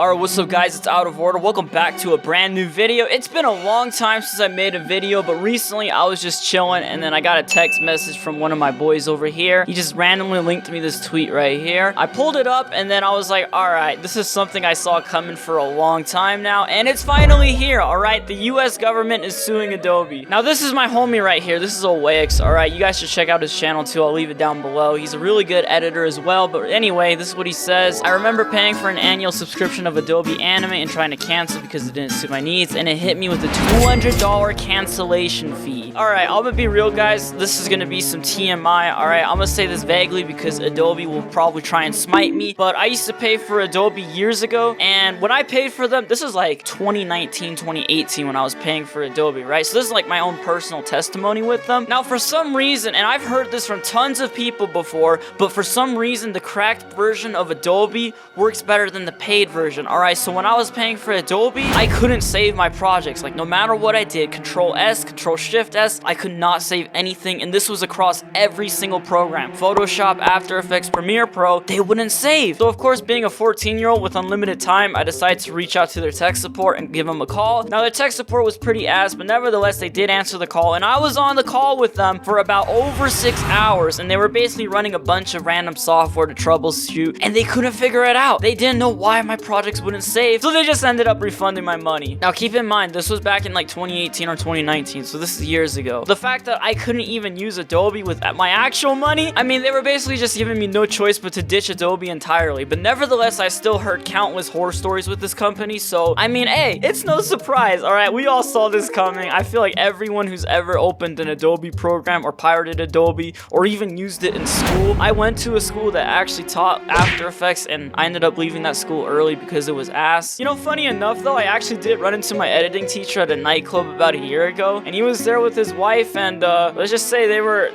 Alright, what's up guys, it's Out of Order. Welcome back to a brand new video. It's been a long time since I made a video, but recently I was just chilling and then I got a text message from one of my boys over here. He just randomly linked me this tweet right here. I pulled it up and then I was like, alright, this is something I saw coming for a long time now, and it's finally here, alright? The US government is suing Adobe. Now this is my homie right here, this is Oayx, alright? You guys should check out his channel too, I'll leave it down below. He's a really good editor as well, but anyway, this is what he says. I remember paying for an annual subscription of Adobe Anime and trying to cancel because it didn't suit my needs, and it hit me with a $200 cancellation fee. Alright, I'm gonna be real guys, this is gonna be some TMI, alright? I'm gonna say this vaguely because Adobe will probably try and smite me, but I used to pay for Adobe years ago, and when I paid for them, this is like 2019, 2018 when I was paying for Adobe, right? So this is like my own personal testimony with them. Now for some reason, and I've heard this from tons of people before, but for some reason the cracked version of Adobe works better than the paid version, alright? So when I was paying for Adobe, I couldn't save my projects. Like no matter what I did, Control S, Control Shift S, I could not save anything, and this was across every single program. Photoshop, After Effects, Premiere Pro, they wouldn't save. So of course, being a 14-year-old with unlimited time, I decided to reach out to their tech support and give them a call. Now their tech support was pretty ass, but nevertheless, they did answer the call, and I was on the call with them for about over 6 hours, and they were basically running a bunch of random software to troubleshoot, and they couldn't figure it out. They didn't know why my projects wouldn't save, so they just ended up refunding my money. Now keep in mind, this was back in like 2018 or 2019, so this is years ago. The fact that I couldn't even use Adobe with my actual money, I mean, they were basically just giving me no choice but to ditch Adobe entirely. But nevertheless, I still heard countless horror stories with this company, so I mean, hey, it's no surprise, alright? We all saw this coming. I feel like everyone who's ever opened an Adobe program or pirated Adobe or even used it in school. I went to a school that actually taught After Effects, and I ended up leaving that school early because it was ass. You know, funny enough though, I actually did run into my editing teacher at a nightclub about a year ago, and he was there with his wife, and let's just say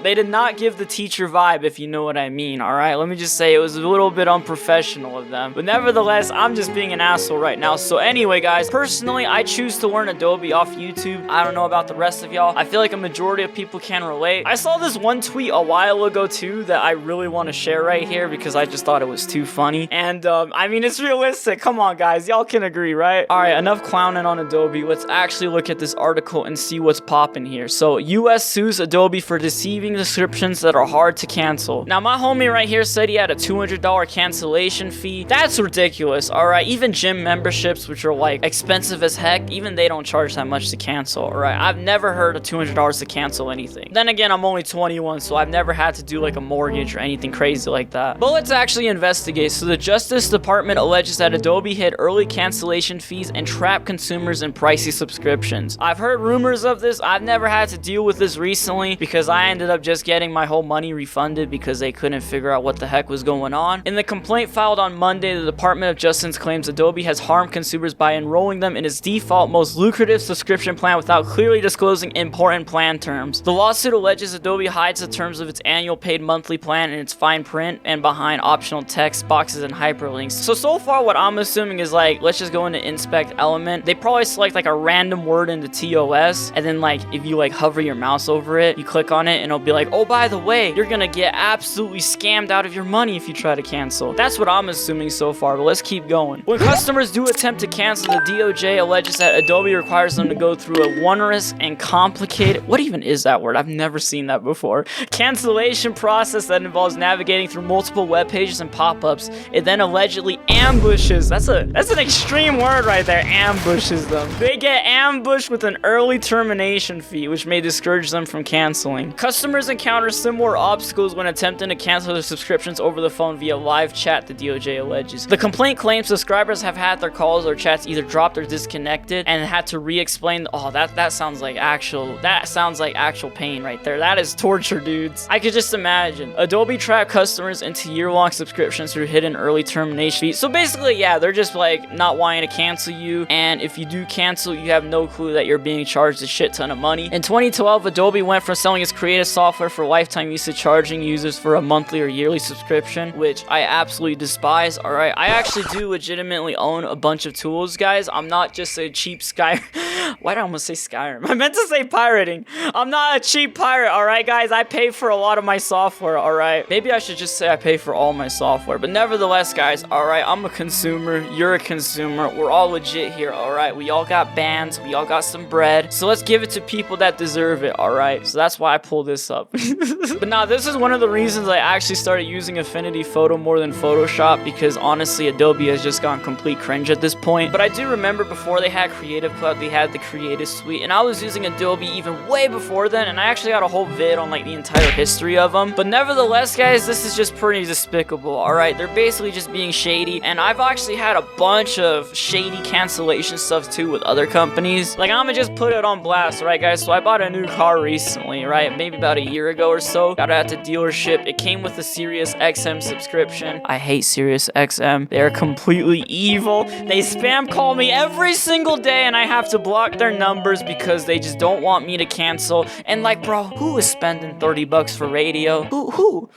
they did not give the teacher vibe, if you know what I mean, alright? Let me just say it was a little bit unprofessional of them. But nevertheless, I'm just being an asshole right now. So anyway guys, personally, I choose to learn Adobe off YouTube. I don't know about the rest of y'all. I feel like a majority of people can relate. I saw this one tweet a while ago too that I really want to share right here because I just thought it was too funny. And I mean, it's realistic. Come on guys, y'all can agree, right? Alright, enough clowning on Adobe. Let's actually look at this article and see what's popping here. So, US sues Adobe for deceiving subscriptions that are hard to cancel. Now, my homie right here said he had a $200 cancellation fee. That's ridiculous, alright? Even gym memberships, which are like expensive as heck, even they don't charge that much to cancel, alright? I've never heard of $200 to cancel anything. Then again, I'm only 21, so I've never had to do like a mortgage or anything crazy like that. But let's actually investigate. So the Justice Department alleges that Adobe hid early cancellation fees and trapped consumers in pricey subscriptions. I've heard rumors of this. I've never had to deal with this recently because I ended up just getting my whole money refunded because they couldn't figure out what the heck was going on. In the complaint filed on Monday, the Department of Justice claims Adobe has harmed consumers by enrolling them in its default most lucrative subscription plan without clearly disclosing important plan terms. The lawsuit alleges Adobe hides the terms of its annual paid monthly plan in its fine print and behind optional text boxes and hyperlinks. So far what I'm assuming is like, let's just go into inspect element. They probably select like a random word into TOS, and then like if you like hover your mouse over it, you click on it and it'll be like, oh by the way, you're gonna get absolutely scammed out of your money if you try to cancel. That's what I'm assuming so far, but let's keep going. When customers do attempt to cancel, the DOJ alleges that Adobe requires them to go through a onerous and complicated, what even is that word? I've never seen that before. Cancellation process that involves navigating through multiple web pages and pop-ups. It then allegedly ambushes, that's an extreme word right there, ambushes them. They get ambushed with an early termination fee, which may discourage them from canceling. Customers encounter similar obstacles when attempting to cancel their subscriptions over the phone via live chat, the DOJ alleges. The complaint claims subscribers have had their calls or chats either dropped or disconnected and had to re-explain. Oh, that sounds like actual pain right there. That is torture, dudes. I could just imagine. Adobe trapped customers into year-long subscriptions through hidden early termination fees. So basically, yeah, they're just like not wanting to cancel you, and if you do cancel, you have no clue that you're being charged a shit ton of money. In 2012, Adobe went from selling its creative software for lifetime use to charging users for a monthly or yearly subscription, which I absolutely despise, alright? I actually do legitimately own a bunch of tools, guys. I'm not just a cheap why did I almost say Skyrim? I meant to say pirating. I'm not a cheap pirate, alright guys? I pay for a lot of my software, alright? Maybe I should just say I pay for all my software, but nevertheless, guys, alright, I'm a consumer. consumer, you're a consumer. We're all legit here, all right? We all got bands, we all got some bread. So let's give it to people that deserve it, all right? So that's why I pulled this up. But now this is one of the reasons I actually started using Affinity Photo more than Photoshop, because honestly, Adobe has just gone complete cringe at this point. But I do remember before they had Creative Cloud, they had the Creative Suite, and I was using Adobe even way before then, and I actually got a whole vid on like the entire history of them. But nevertheless, guys, this is just pretty despicable, all right? They're basically just being shady, and I've actually had a bunch of shady cancellation stuff too with other companies. Like, I'm gonna just put it on blast, right, guys? So I bought a new car recently, right? Maybe about a year ago or so. Got it at the dealership. It came with a Sirius XM subscription. I hate Sirius XM. They're completely evil. They spam call me every single day, and I have to block their numbers because they just don't want me to cancel. And like, bro, who is spending 30 bucks for radio? Who,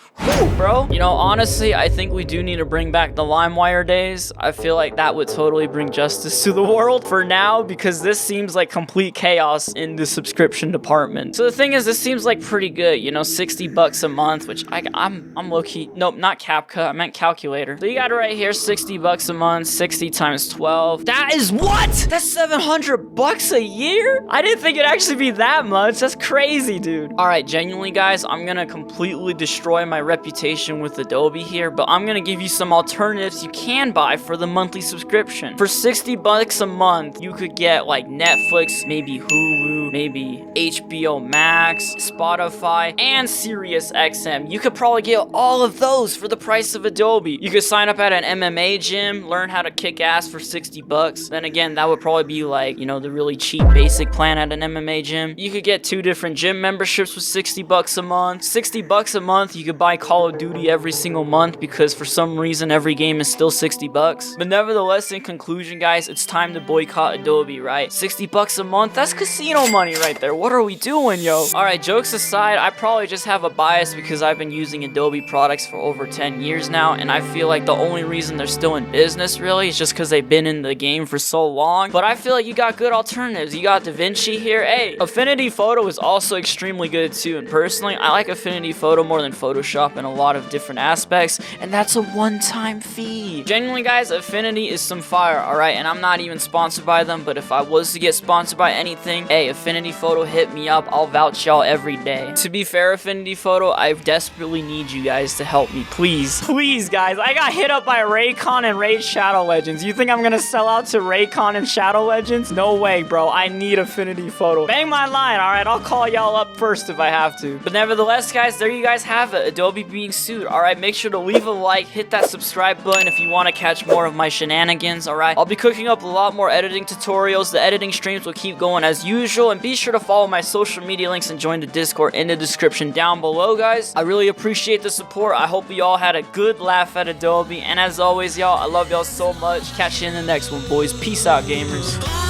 bro? You know, honestly, I think we do need to bring back the LimeWire days. I feel like that would totally bring justice to the world for now, because this seems like complete chaos in the subscription department. So the thing is, this seems like pretty good, you know, 60 bucks a month, which I'm low-key, nope, not CapCut, I meant calculator. So you got it right here, 60 bucks a month, 60 times 12. That is what? That's 700 bucks a year? I didn't think it'd actually be that much. That's crazy, dude. All right, genuinely, guys, I'm gonna completely destroy my reputation with Adobe here, but I'm gonna give you some alternatives you can buy for the monthly subscription. For 60 bucks a month, you could get like Netflix, maybe Hulu, maybe HBO Max, Spotify, and Sirius XM. You could probably get all of those for the price of Adobe. You could sign up at an MMA gym, learn how to kick ass for 60 bucks. Then again, that would probably be like, you know, the really cheap basic plan at an MMA gym. You could get 2 different gym memberships with 60 bucks a month. 60 bucks a month, you could buy Call of Duty every single month, because for some reason every game is still 60 bucks. But nevertheless, in conclusion, guys, it's time to boycott Adobe, right? 60 bucks a month, that's casino money right there. What are we doing, yo? All right, jokes aside, I probably just have a bias because I've been using Adobe products for over 10 years now, and I feel like the only reason they're still in business really is just because they've been in the game for so long. But I feel like you got good alternatives. You got DaVinci here. Hey, Affinity Photo is also extremely good too, and personally, I like Affinity Photo more than Photoshop in a lot of different aspects, and that's a one-time fee. Genuinely, guys, Affinity is some fire, all right? And I'm not even sponsored by them, but if I was to get sponsored by anything, hey, Affinity Photo, hit me up. I'll vouch y'all every day. To be fair, Affinity Photo, I desperately need you guys to help me, please. Please, guys. I got hit up by Raycon and Raid Shadow Legends. You think I'm gonna sell out to Raycon and Shadow Legends? No way, bro. I need Affinity Photo. Bang my line, all right? I'll call y'all up first if I have to. But nevertheless, guys, there you guys have it. Adobe being sued, all right? Make sure to leave a like, hit that subscribe button if you want to catch more of my shenanigans, all right? I'll be cooking up a lot more editing tutorials. The editing streams will keep going as usual, and be sure to follow my social media links and join the Discord in the description down below, guys. I really appreciate the support. I hope you all had a good laugh at Adobe, and as always, y'all, I love y'all so much. Catch you in the next one, boys. Peace out, gamers.